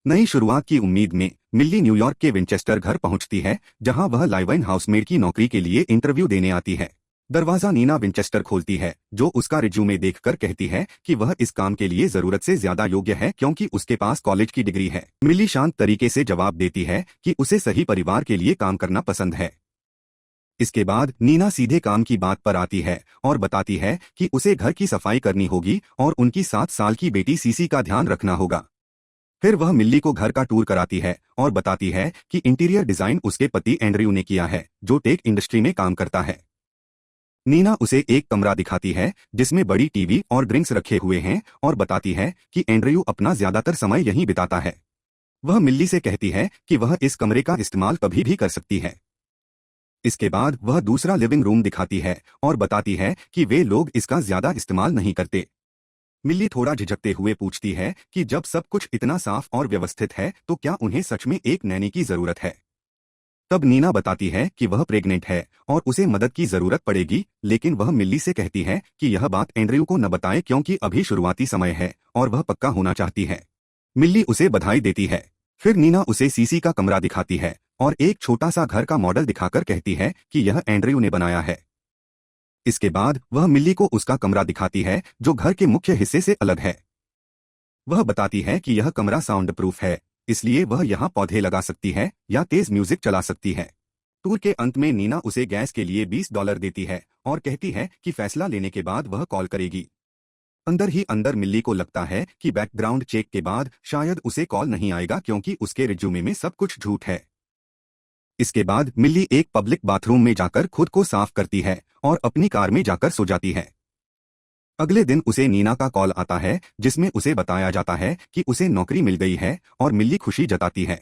नई शुरुआत की उम्मीद में मिल्ली न्यूयॉर्क के विंचेस्टर घर पहुंचती है, जहां वह लाइव-इन हाउसमेड की नौकरी के लिए इंटरव्यू देने आती है। दरवाजा नीना विंचेस्टर खोलती है, जो उसका रिज्यूमे देखकर कहती है कि वह इस काम के लिए जरूरत से ज्यादा योग्य है क्योंकि उसके पास कॉलेज की डिग्री है। मिल्ली शांत तरीके से जवाब देती है कि उसे सही परिवार के लिए काम करना पसंद है। इसके बाद नीना सीधे काम की बात पर आती है और बताती है कि उसे घर की सफाई करनी होगी और उनकी 7 साल की बेटी सीसी का ध्यान रखना होगा। फिर वह मिल्ली को घर का टूर कराती है और बताती है कि इंटीरियर डिजाइन उसके पति एंड्रयू ने किया है, जो टेक इंडस्ट्री में काम करता है। नीना उसे एक कमरा दिखाती है जिसमें बड़ी टीवी और ड्रिंक्स रखे हुए हैं और बताती है कि एंड्रयू अपना ज्यादातर समय यहीं बिताता है। वह मिल्ली से कहती है कि वह इस कमरे का इस्तेमाल कभी भी कर सकती है। इसके बाद वह दूसरा लिविंग रूम दिखाती है और बताती है कि वे लोग इसका ज्यादा इस्तेमाल नहीं करते। मिल्ली थोड़ा झिझकते हुए पूछती है कि जब सब कुछ इतना साफ और व्यवस्थित है तो क्या उन्हें सच में एक नैनी की जरूरत है। तब नीना बताती है कि वह प्रेग्नेंट है और उसे मदद की जरूरत पड़ेगी, लेकिन वह मिल्ली से कहती है कि यह बात एंड्रयू को न बताए क्योंकि अभी शुरुआती समय है और वह पक्का होना चाहती है। मिल्ली उसे बधाई देती है। फिर नीना उसे सीसी का कमरा दिखाती है और एक छोटा सा घर का मॉडल दिखाकर कहती है कि यह एंड्रयू ने बनाया है। इसके बाद वह मिल्ली को उसका कमरा दिखाती है जो घर के मुख्य हिस्से से अलग है। वह बताती है कि यह कमरा साउंड प्रूफ है, इसलिए वह यहाँ पौधे लगा सकती है या तेज म्यूजिक चला सकती है। टूर के अंत में नीना उसे गैस के लिए $20 देती है और कहती है कि फैसला लेने के बाद वह कॉल करेगी। अंदर ही अंदर मिल्ली को लगता है कि बैकग्राउंड चेक के बाद शायद उसे कॉल नहीं आएगा क्योंकि उसके रिज्यूमे में सब कुछ झूठ है। इसके बाद मिल्ली एक पब्लिक बाथरूम में जाकर खुद को साफ करती है और अपनी कार में जाकर सो जाती है। अगले दिन उसे नीना का कॉल आता है जिसमें उसे बताया जाता है कि उसे नौकरी मिल गई है और मिल्ली खुशी जताती है।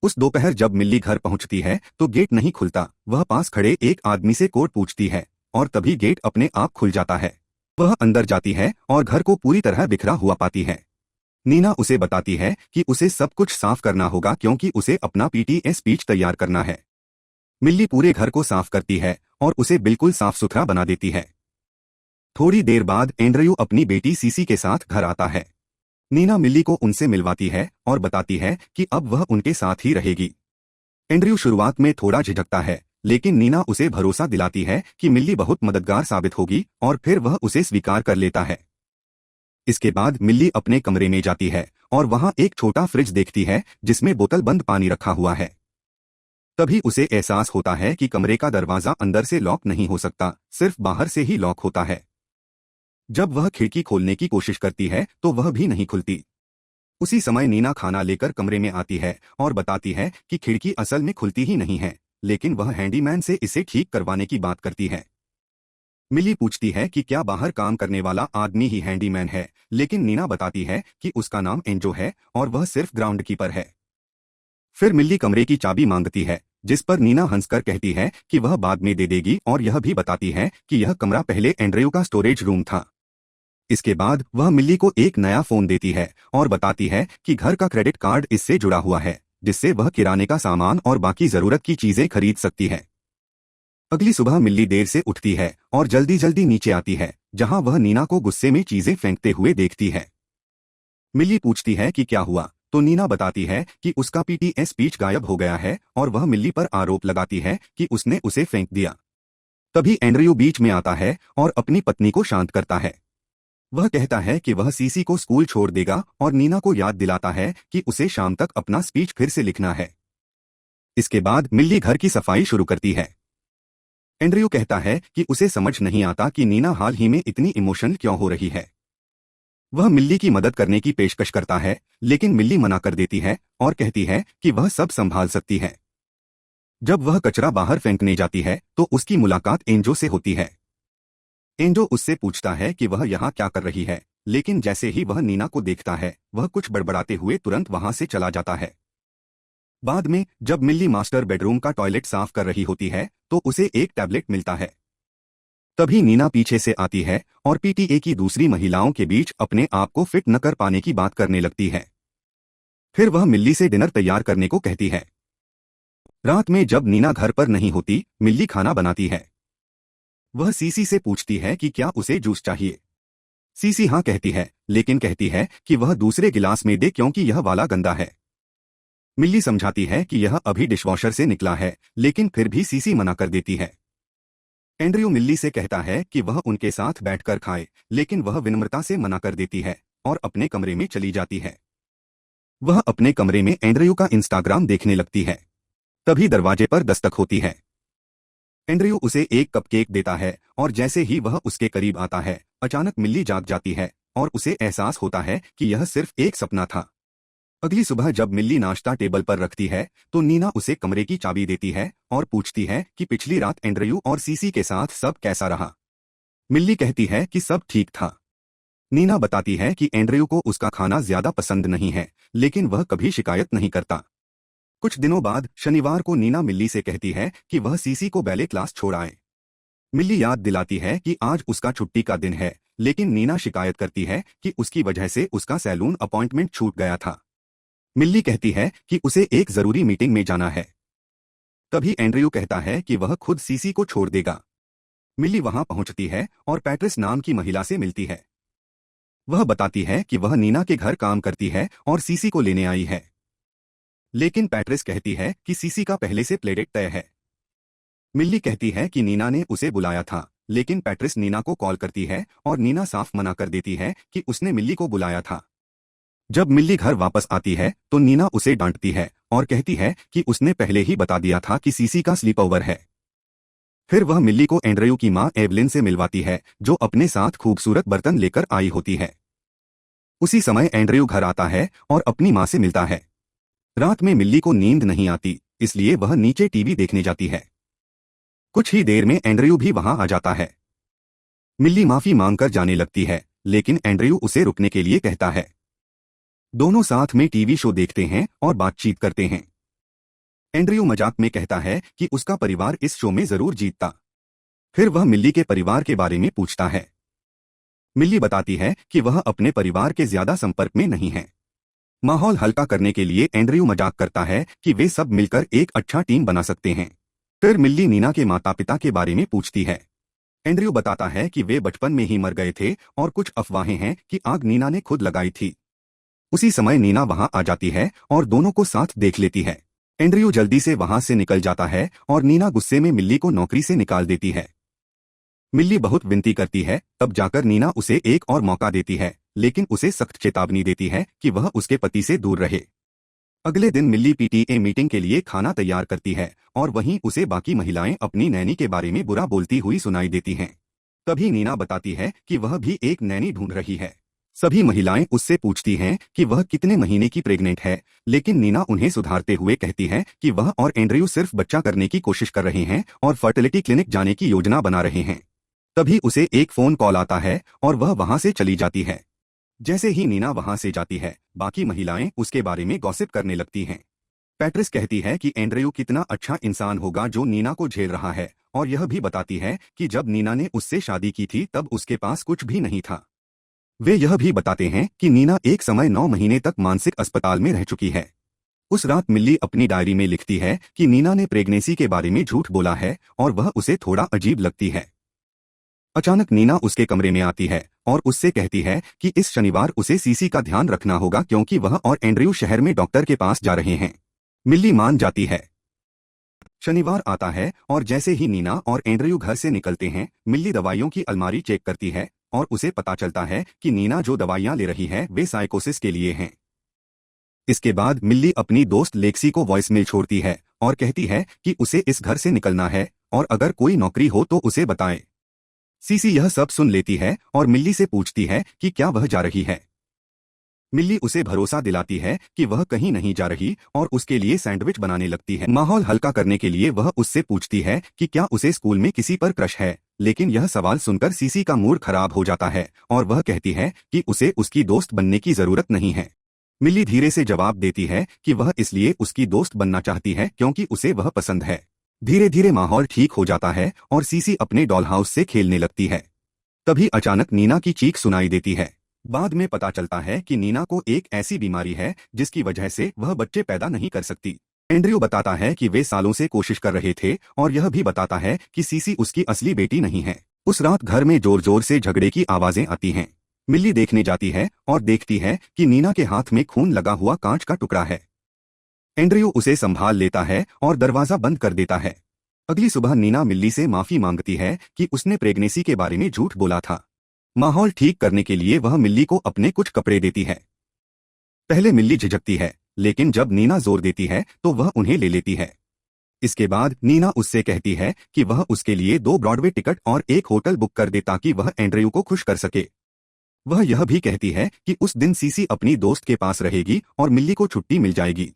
उस दोपहर जब मिल्ली घर पहुंचती है तो गेट नहीं खुलता। वह पास खड़े एक आदमी से कोड पूछती है और तभी गेट अपने आप खुल जाता है। वह अंदर जाती है और घर को पूरी तरह बिखरा हुआ पाती है। नीना उसे बताती है कि उसे सब कुछ साफ करना होगा क्योंकि उसे अपना पीटीए स्पीच तैयार करना है। मिल्ली पूरे घर को साफ करती है और उसे बिल्कुल साफ सुथरा बना देती है। थोड़ी देर बाद एंड्रयू अपनी बेटी सीसी के साथ घर आता है। नीना मिल्ली को उनसे मिलवाती है और बताती है कि अब वह उनके साथ ही रहेगी। एंड्रयू शुरुआत में थोड़ा झिझकता है, लेकिन नीना उसे भरोसा दिलाती है कि मिल्ली बहुत मददगार साबित होगी और फिर वह उसे स्वीकार कर लेता है। इसके बाद मिल्ली अपने कमरे में जाती है और वहां एक छोटा फ्रिज देखती है जिसमें बोतल बंद पानी रखा हुआ है। तभी उसे एहसास होता है कि कमरे का दरवाजा अंदर से लॉक नहीं हो सकता, सिर्फ बाहर से ही लॉक होता है। जब वह खिड़की खोलने की कोशिश करती है तो वह भी नहीं खुलती। उसी समय नीना खाना लेकर कमरे में आती है और बताती है कि खिड़की असल में खुलती ही नहीं है, लेकिन वह हैंडीमैन से इसे ठीक करवाने की बात करती है। मिली पूछती है कि क्या बाहर काम करने वाला आदमी ही हैंडीमैन है, लेकिन नीना बताती है कि उसका नाम एंजो है और वह सिर्फ ग्राउंड कीपर है। फिर मिल्ली कमरे की चाबी मांगती है, जिस पर नीना हंसकर कहती है कि वह बाद में दे देगी और यह भी बताती है कि यह कमरा पहले एंड्रयू का स्टोरेज रूम था। इसके बाद वह मिल्ली को एक नया फोन देती है और बताती है कि घर का क्रेडिट कार्ड इससे जुड़ा हुआ है, जिससे वह किराने का सामान और बाकी जरूरत की चीजें खरीद सकती है। अगली सुबह मिल्ली देर से उठती है और जल्दी जल्दी नीचे आती है, जहां वह नीना को गुस्से में चीजें फेंकते हुए देखती है। मिल्ली पूछती है कि क्या हुआ, तो नीना बताती है कि उसका पीटीए स्पीच गायब हो गया है और वह मिल्ली पर आरोप लगाती है कि उसने उसे फेंक दिया। तभी एंड्रयू बीच में आता है और अपनी पत्नी को शांत करता है। वह कहता है कि वह सीसी को स्कूल छोड़ देगा और नीना को याद दिलाता है कि उसे शाम तक अपना स्पीच फिर से लिखना है। इसके बाद मिल्ली घर की सफाई शुरू करती है। एंड्रयू कहता है कि उसे समझ नहीं आता कि नीना हाल ही में इतनी इमोशनल क्यों हो रही है। वह मिल्ली की मदद करने की पेशकश करता है, लेकिन मिल्ली मना कर देती है और कहती है कि वह सब संभाल सकती है। जब वह कचरा बाहर फेंकने जाती है तो उसकी मुलाकात एंजो से होती है। एंजो उससे पूछता है कि वह यहाँ क्या कर रही है, लेकिन जैसे ही वह नीना को देखता है वह कुछ बड़बड़ाते हुए तुरंत वहां से चला जाता है। बाद में जब मिल्ली मास्टर बेडरूम का टॉयलेट साफ कर रही होती है तो उसे एक टैबलेट मिलता है। तभी नीना पीछे से आती है और पीटीए की दूसरी महिलाओं के बीच अपने आप को फिट न कर पाने की बात करने लगती है। फिर वह मिल्ली से डिनर तैयार करने को कहती है। रात में जब नीना घर पर नहीं होती, मिल्ली खाना बनाती है। वह सीसी से पूछती है कि क्या उसे जूस चाहिए। सीसी हाँ कहती है, लेकिन कहती है कि वह दूसरे गिलास में दे क्योंकि यह वाला गंदा है। मिल्ली समझाती है कि यह अभी डिशवॉशर से निकला है, लेकिन फिर भी सीसी मना कर देती है। एंड्रयू मिल्ली से कहता है कि वह उनके साथ बैठकर खाए, लेकिन वह विनम्रता से मना कर देती है और अपने कमरे में चली जाती है। वह अपने कमरे में एंड्रयू का इंस्टाग्राम देखने लगती है। तभी दरवाजे पर दस्तक होती है। एंड्रयू उसे एक कपकेक देता है और जैसे ही वह उसके करीब आता है, अचानक मिल्ली जाग जाती है और उसे एहसास होता है कि यह सिर्फ एक सपना था। अगली सुबह जब मिल्ली नाश्ता टेबल पर रखती है तो नीना उसे कमरे की चाबी देती है और पूछती है कि पिछली रात एंड्रयू और सीसी के साथ सब कैसा रहा। मिल्ली कहती है कि सब ठीक था। नीना बताती है कि एंड्रयू को उसका खाना ज्यादा पसंद नहीं है, लेकिन वह कभी शिकायत नहीं करता। कुछ दिनों बाद शनिवार को नीना मिल्ली से कहती है कि वह सीसी को बैले क्लास छोड़ आए। मिल्ली याद दिलाती है कि आज उसका छुट्टी का दिन है, लेकिन नीना शिकायत करती है कि उसकी वजह से उसका सैलून अपॉइंटमेंट छूट गया था। मिल्ली कहती है कि उसे एक जरूरी मीटिंग में जाना है। तभी एंड्रयू कहता है कि वह खुद सीसी को छोड़ देगा। मिल्ली वहां पहुंचती है और पैट्रिस नाम की महिला से मिलती है। वह बताती है कि वह नीना के घर काम करती है और सीसी को लेने आई है। लेकिन पैट्रिस कहती है कि सीसी का पहले से प्लेडेट तय है। मिल्ली कहती है कि नीना ने उसे बुलाया था, लेकिन पैट्रिस नीना को कॉल करती है और नीना साफ मना कर देती है कि उसने मिल्ली को बुलाया था। जब मिल्ली घर वापस आती है तो नीना उसे डांटती है और कहती है कि उसने पहले ही बता दिया था कि सीसी का स्लीप ओवर है। फिर वह मिल्ली को एंड्रयू की मां एवलिन से मिलवाती है, जो अपने साथ खूबसूरत बर्तन लेकर आई होती है। उसी समय एंड्रयू घर आता है और अपनी मां से मिलता है। रात में मिल्ली को नींद नहीं आती, इसलिए वह नीचे टीवी देखने जाती है। कुछ ही देर में एंड्रयू भी वहां आ जाता है। मिल्ली माफी मांगकर जाने लगती है, लेकिन एंड्रयू उसे रुकने के लिए कहता है। दोनों साथ में टीवी शो देखते हैं और बातचीत करते हैं। एंड्रयू मजाक में कहता है कि उसका परिवार इस शो में जरूर जीतता। फिर वह मिल्ली के परिवार के बारे में पूछता है। मिल्ली बताती है कि वह अपने परिवार के ज्यादा संपर्क में नहीं है। माहौल हल्का करने के लिए एंड्रयू मजाक करता है कि वे सब मिलकर एक अच्छा टीम बना सकते हैं। फिर मिल्ली नीना के माता पिता के बारे में पूछती है। एंड्रयू बताता है कि वे बचपन में ही मर गए थे और कुछ अफवाहें हैं कि आग नीना ने खुद लगाई थी। उसी समय नीना वहां आ जाती है और दोनों को साथ देख लेती है। एंड्रयू जल्दी से वहां से निकल जाता है और नीना गुस्से में मिल्ली को नौकरी से निकाल देती है। मिल्ली बहुत विनती करती है, तब जाकर नीना उसे एक और मौका देती है, लेकिन उसे सख्त चेतावनी देती है कि वह उसके पति से दूर रहे। अगले दिन मिल्ली पीटीए मीटिंग के लिए खाना तैयार करती है और वहीं उसे बाकी महिलाएं अपनी नैनी के बारे में बुरा बोलती हुई सुनाई देती हैं। तभी नीना बताती है कि वह भी एक नैनी ढूंढ रही है। सभी महिलाएं उससे पूछती हैं कि वह कितने महीने की प्रेग्नेंट है, लेकिन नीना उन्हें सुधारते हुए कहती है कि वह और एंड्रयू सिर्फ बच्चा करने की कोशिश कर रहे हैं और फर्टिलिटी क्लिनिक जाने की योजना बना रहे हैं। तभी उसे एक फोन कॉल आता है और वह वहां से चली जाती है। जैसे ही नीना वहां से जाती है, बाकी महिलाएं उसके बारे में गॉसिप करने लगती हैं। पैट्रिस कहती है कि एंड्रयू कितना अच्छा इंसान होगा जो नीना को झेल रहा है, और यह भी बताती है कि जब नीना ने उससे शादी की थी तब उसके पास कुछ भी नहीं था। वे यह भी बताते हैं कि नीना एक समय 9 महीने तक मानसिक अस्पताल में रह चुकी है। उस रात मिल्ली अपनी डायरी में लिखती है कि नीना ने प्रेगनेंसी के बारे में झूठ बोला है और वह उसे थोड़ा अजीब लगती है। अचानक नीना उसके कमरे में आती है और उससे कहती है कि इस शनिवार उसे सीसी का ध्यान रखना होगा क्योंकि वह और एंड्रयू शहर में डॉक्टर के पास जा रहे हैं। मिल्ली मान जाती है। शनिवार आता है और जैसे ही नीना और एंड्रयू घर से निकलते हैं, मिल्ली दवाइयों की अलमारी चेक करती है और उसे पता चलता है कि नीना जो दवाइयां ले रही है वे साइकोसिस के लिए हैं। इसके बाद मिल्ली अपनी दोस्त लेक्सी को वॉइसमेल छोड़ती है और कहती है कि उसे इस घर से निकलना है और अगर कोई नौकरी हो तो उसे बताए। सीसी यह सब सुन लेती है और मिल्ली से पूछती है कि क्या वह जा रही है। मिल्ली उसे भरोसा दिलाती है कि वह कहीं नहीं जा रही और उसके लिए सैंडविच बनाने लगती है। माहौल हल्का करने के लिए वह उससे पूछती है कि क्या उसे स्कूल में किसी पर क्रश है, लेकिन यह सवाल सुनकर सीसी का मूड खराब हो जाता है और वह कहती है कि उसे उसकी दोस्त बनने की जरूरत नहीं है। मिल्ली धीरे से जवाब देती है कि वह इसलिए उसकी दोस्त बनना चाहती है क्योंकि उसे वह पसंद है। धीरे धीरे माहौल ठीक हो जाता है और सीसी अपने डॉल हाउस से खेलने लगती है। तभी अचानक नीना की चीख सुनाई देती है। बाद में पता चलता है कि नीना को एक ऐसी बीमारी है जिसकी वजह से वह बच्चे पैदा नहीं कर सकती। एंड्रयू बताता है कि वे सालों से कोशिश कर रहे थे और यह भी बताता है कि सीसी उसकी असली बेटी नहीं है। उस रात घर में जोर जोर से झगड़े की आवाजें आती हैं। मिल्ली देखने जाती है और देखती है कि नीना के हाथ में खून लगा हुआ कांच का टुकड़ा है। एंड्रयू उसे संभाल लेता है और दरवाजा बंद कर देता है। अगली सुबह नीना मिल्ली से माफी मांगती है कि उसने प्रेगनेंसी के बारे में झूठ बोला था। माहौल ठीक करने के लिए वह मिल्ली को अपने कुछ कपड़े देती है। पहले मिल्ली झिझकती है, लेकिन जब नीना जोर देती है तो वह उन्हें ले लेती है। इसके बाद नीना उससे कहती है कि वह उसके लिए 2 ब्रॉडवे टिकट और एक होटल बुक कर दे ताकि वह एंड्रयू को खुश कर सके। वह यह भी कहती है कि उस दिन सीसी अपनी दोस्त के पास रहेगी और मिल्ली को छुट्टी मिल जाएगी।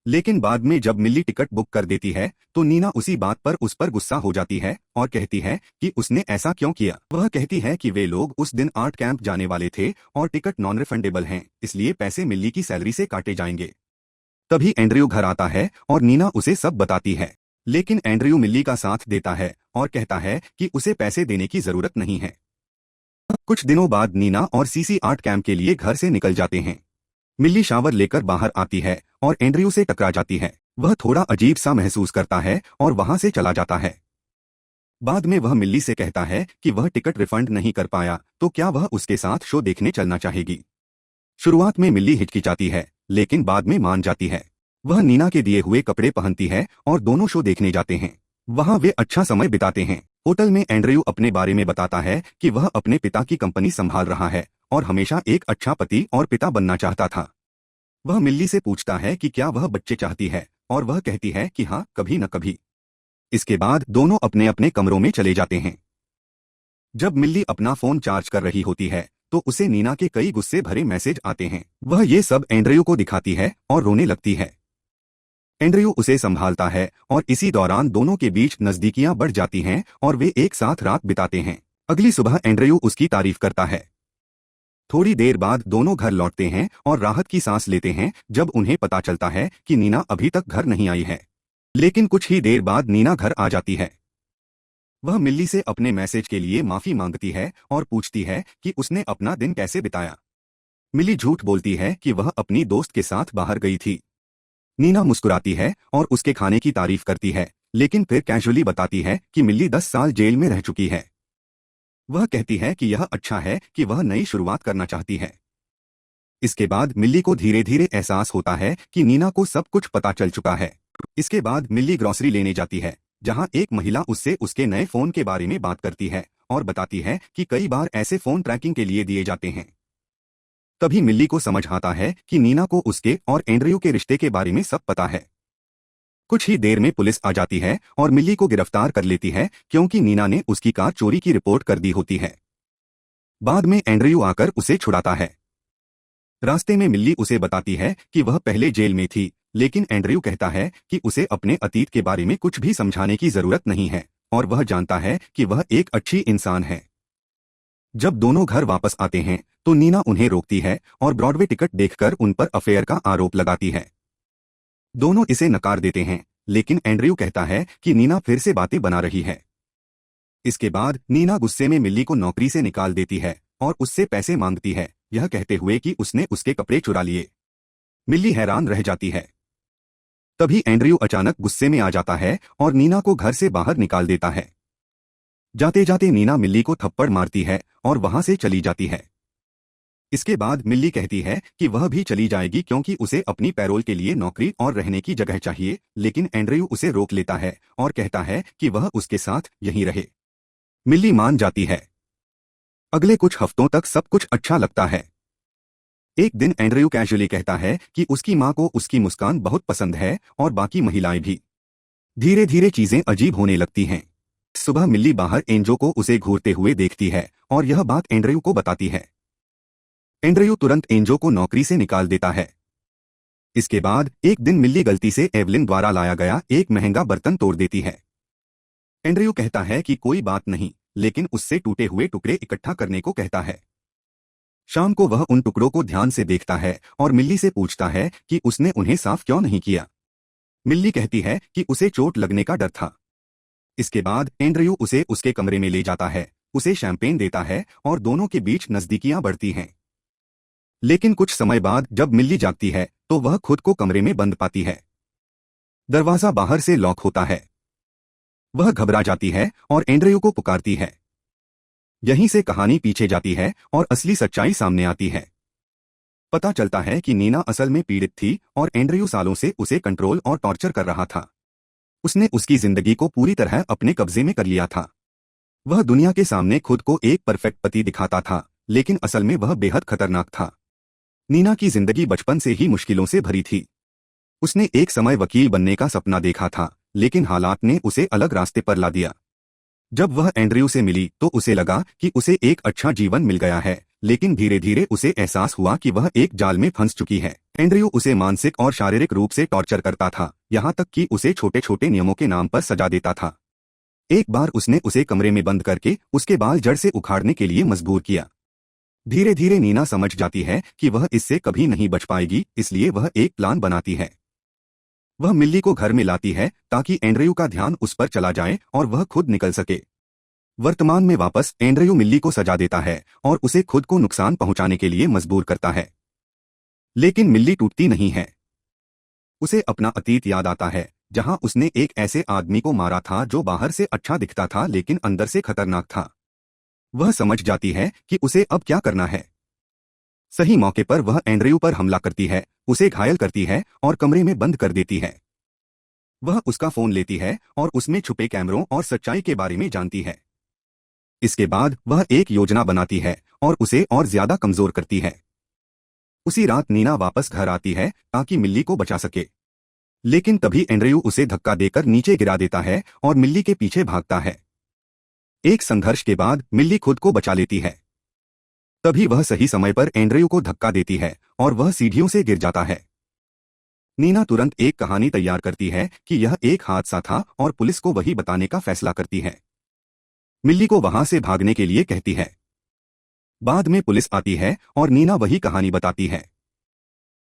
लेकिन बाद में जब मिल्ली टिकट बुक कर देती है तो नीना उसी बात पर उस पर गुस्सा हो जाती है और कहती है कि उसने ऐसा क्यों किया। वह कहती है कि वे लोग उस दिन आर्ट कैंप जाने वाले थे और टिकट नॉन रिफंडेबल हैं, इसलिए पैसे मिल्ली की सैलरी से काटे जाएंगे। तभी एंड्रयू घर आता है और नीना उसे सब बताती है, लेकिन एंड्रयू मिल्ली का साथ देता है और कहता है कि उसे पैसे देने की जरूरत नहीं है। कुछ दिनों बाद नीना और सीसी आर्ट कैंप के लिए घर से निकल जाते हैं। मिल्ली शावर लेकर बाहर आती है और एंड्रयू से टकरा जाती है। वह थोड़ा अजीब सा महसूस करता है और वहां से चला जाता है। बाद में वह मिल्ली से कहता है कि वह टिकट रिफंड नहीं कर पाया तो क्या वह उसके साथ शो देखने चलना चाहेगी। शुरुआत में मिल्ली हिचकिचाती है, लेकिन बाद में मान जाती है। वह नीना के दिए हुए कपड़े पहनती है और दोनों शो देखने जाते हैं। वहां वे अच्छा समय बिताते हैं। होटल में एंड्रयू अपने बारे में बताता है कि वह अपने पिता की कंपनी संभाल रहा है और हमेशा एक अच्छा पति और पिता बनना चाहता था। वह मिल्ली से पूछता है कि क्या वह बच्चे चाहती है और वह कहती है कि हाँ, कभी न कभी। इसके बाद दोनों अपने अपने कमरों में चले जाते हैं। जब मिल्ली अपना फोन चार्ज कर रही होती है तो उसे नीना के कई गुस्से भरे मैसेज आते हैं। वह ये सब एंड्रयू को दिखाती है और रोने लगती है। एंड्रयू उसे संभालता है और इसी दौरान दोनों के बीच नजदीकियां बढ़ जाती हैं और वे एक साथ रात बिताते हैं। अगली सुबह एंड्रयू उसकी तारीफ करता है। थोड़ी देर बाद दोनों घर लौटते हैं और राहत की सांस लेते हैं जब उन्हें पता चलता है कि नीना अभी तक घर नहीं आई है। लेकिन कुछ ही देर बाद नीना घर आ जाती है। वह मिल्ली से अपने मैसेज के लिए माफी मांगती है और पूछती है कि उसने अपना दिन कैसे बिताया। मिल्ली झूठ बोलती है कि वह अपनी दोस्त के साथ बाहर गई थी। नीना मुस्कुराती है और उसके खाने की तारीफ करती है, लेकिन फिर कैजुअली बताती है कि मिल्ली 10 साल जेल में रह चुकी है। वह कहती है कि यह अच्छा है कि वह नई शुरुआत करना चाहती है। इसके बाद मिल्ली को धीरे धीरे एहसास होता है कि नीना को सब कुछ पता चल चुका है। इसके बाद मिल्ली ग्रोसरी लेने जाती है, जहां एक महिला उससे उसके नए फोन के बारे में बात करती है और बताती है कि कई बार ऐसे फोन ट्रैकिंग के लिए दिए जाते हैं। तभी मिल्ली को समझ आता है कि नीना को उसके और एंड्रयू के रिश्ते के बारे में सब पता है। कुछ ही देर में पुलिस आ जाती है और मिल्ली को गिरफ्तार कर लेती है क्योंकि नीना ने उसकी कार चोरी की रिपोर्ट कर दी होती है। बाद में एंड्रयू आकर उसे छुड़ाता है। रास्ते में मिल्ली उसे बताती है कि वह पहले जेल में थी, लेकिन एंड्रयू कहता है कि उसे अपने अतीत के बारे में कुछ भी समझाने की जरूरत नहीं है और वह जानता है कि वह एक अच्छी इंसान है। जब दोनों घर वापस आते हैं तो नीना उन्हें रोकती है और ब्रॉडवे टिकट देखकर उन पर अफेयर का आरोप लगाती है। दोनों इसे नकार देते हैं, लेकिन एंड्रयू कहता है कि नीना फिर से बातें बना रही है। इसके बाद नीना गुस्से में मिल्ली को नौकरी से निकाल देती है और उससे पैसे मांगती है, यह कहते हुए कि उसने उसके कपड़े चुरा लिए। मिल्ली हैरान रह जाती है। तभी एंड्रयू अचानक गुस्से में आ जाता है और नीना को घर से बाहर निकाल देता है। जाते जाते नीना मिल्ली को थप्पड़ मारती है और वहां से चली जाती है। इसके बाद मिल्ली कहती है कि वह भी चली जाएगी क्योंकि उसे अपनी पैरोल के लिए नौकरी और रहने की जगह चाहिए, लेकिन एंड्रयू उसे रोक लेता है और कहता है कि वह उसके साथ यहीं रहे। मिल्ली मान जाती है। अगले कुछ हफ्तों तक सब कुछ अच्छा लगता है। एक दिन एंड्रयू कैजुअली कहता है कि उसकी मां को उसकी मुस्कान बहुत पसंद है और बाकी महिलाएं भी। धीरे धीरे चीजें अजीब होने लगती हैं। सुबह मिल्ली बाहर एंजो को उसे घूरते हुए देखती है और यह बात एंड्रयू को बताती है। एंड्रयू तुरंत एंजो को नौकरी से निकाल देता है। इसके बाद एक दिन मिल्ली गलती से एवलिन द्वारा लाया गया एक महंगा बर्तन तोड़ देती है। एंड्रयू कहता है कि कोई बात नहीं, लेकिन उससे टूटे हुए टुकड़े इकट्ठा करने को कहता है। शाम को वह उन टुकड़ों को ध्यान से देखता है और मिल्ली से पूछता है कि उसने उन्हें साफ क्यों नहीं किया। मिल्ली कहती है कि उसे चोट लगने का डर था। इसके बाद एंड्रयू उसे उसके कमरे में ले जाता है, उसे शैंपेन देता है और दोनों के बीच नजदीकियां बढ़ती हैं। लेकिन कुछ समय बाद जब मिल्ली जागती है तो वह खुद को कमरे में बंद पाती है। दरवाजा बाहर से लॉक होता है। वह घबरा जाती है और एंड्रयू को पुकारती है। यहीं से कहानी पीछे जाती है और असली सच्चाई सामने आती है। पता चलता है कि नीना असल में पीड़ित थी और एंड्रयू सालों से उसे कंट्रोल और टॉर्चर कर रहा था। उसने उसकी जिंदगी को पूरी तरह अपने कब्जे में कर लिया था। वह दुनिया के सामने खुद को एक परफेक्ट पति दिखाता था, लेकिन असल में वह बेहद खतरनाक था। नीना की जिंदगी बचपन से ही मुश्किलों से भरी थी। उसने एक समय वकील बनने का सपना देखा था, लेकिन हालात ने उसे अलग रास्ते पर ला दिया। जब वह एंड्रयू से मिली तो उसे लगा कि उसे एक अच्छा जीवन मिल गया है, लेकिन धीरे धीरे उसे एहसास हुआ कि वह एक जाल में फंस चुकी है। एंड्रयू उसे मानसिक और शारीरिक रूप से टॉर्चर करता था, यहाँ तक कि उसे छोटे छोटे नियमों के नाम पर सजा देता था। एक बार उसने उसे कमरे में बंद करके उसके बाल जड़ से उखाड़ने के लिए मजबूर किया। धीरे धीरे नीना समझ जाती है कि वह इससे कभी नहीं बच पाएगी, इसलिए वह एक प्लान बनाती है। वह मिल्ली को घर में लाती है ताकि एंड्रयू का ध्यान उस पर चला जाए और वह खुद निकल सके। वर्तमान में वापस एंड्रयू मिल्ली को सजा देता है और उसे खुद को नुकसान पहुंचाने के लिए मजबूर करता है। लेकिन मिल्ली टूटती नहीं है। उसे अपना अतीत याद आता है, जहां उसने एक ऐसे आदमी को मारा था जो बाहर से अच्छा दिखता था लेकिन अंदर से खतरनाक था। वह समझ जाती है कि उसे अब क्या करना है। सही मौके पर वह एंड्रयू पर हमला करती है, उसे घायल करती है और कमरे में बंद कर देती है। वह उसका फोन लेती है और उसमें छुपे कैमरों और सच्चाई के बारे में जानती है। इसके बाद वह एक योजना बनाती है और उसे और ज्यादा कमजोर करती है। उसी रात नीना वापस घर आती है ताकि मिल्ली को बचा सके, लेकिन तभी एंड्रयू उसे धक्का देकर नीचे गिरा देता है और मिल्ली के पीछे भागता है। एक संघर्ष के बाद मिल्ली खुद को बचा लेती है। तभी वह सही समय पर एंड्रयू को धक्का देती है और वह सीढ़ियों से गिर जाता है। नीना तुरंत एक कहानी तैयार करती है कि यह एक हादसा था और पुलिस को वही बताने का फैसला करती है। मिल्ली को वहां से भागने के लिए कहती है। बाद में पुलिस आती है और नीना वही कहानी बताती है।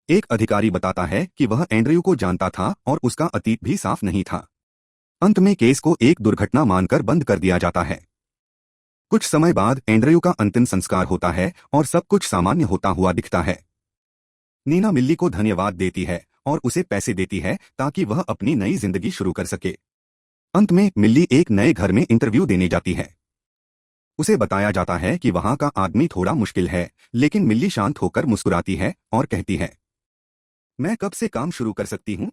एक अधिकारी बताता है कि वह एंड्रयू को जानता था और उसका अतीत भी साफ नहीं था। अंत में केस को एक दुर्घटना मानकर बंद कर दिया जाता है। कुछ समय बाद एंड्रयू का अंतिम संस्कार होता है और सब कुछ सामान्य होता हुआ दिखता है। नीना मिल्ली को धन्यवाद देती है और उसे पैसे देती है ताकि वह अपनी नई जिंदगी शुरू कर सके। अंत में मिल्ली एक नए घर में इंटरव्यू देने जाती है। उसे बताया जाता है कि वहां का आदमी थोड़ा मुश्किल है, लेकिन मिल्ली शांत होकर मुस्कुराती है और कहती है, मैं कब से काम शुरू कर सकती हूँ।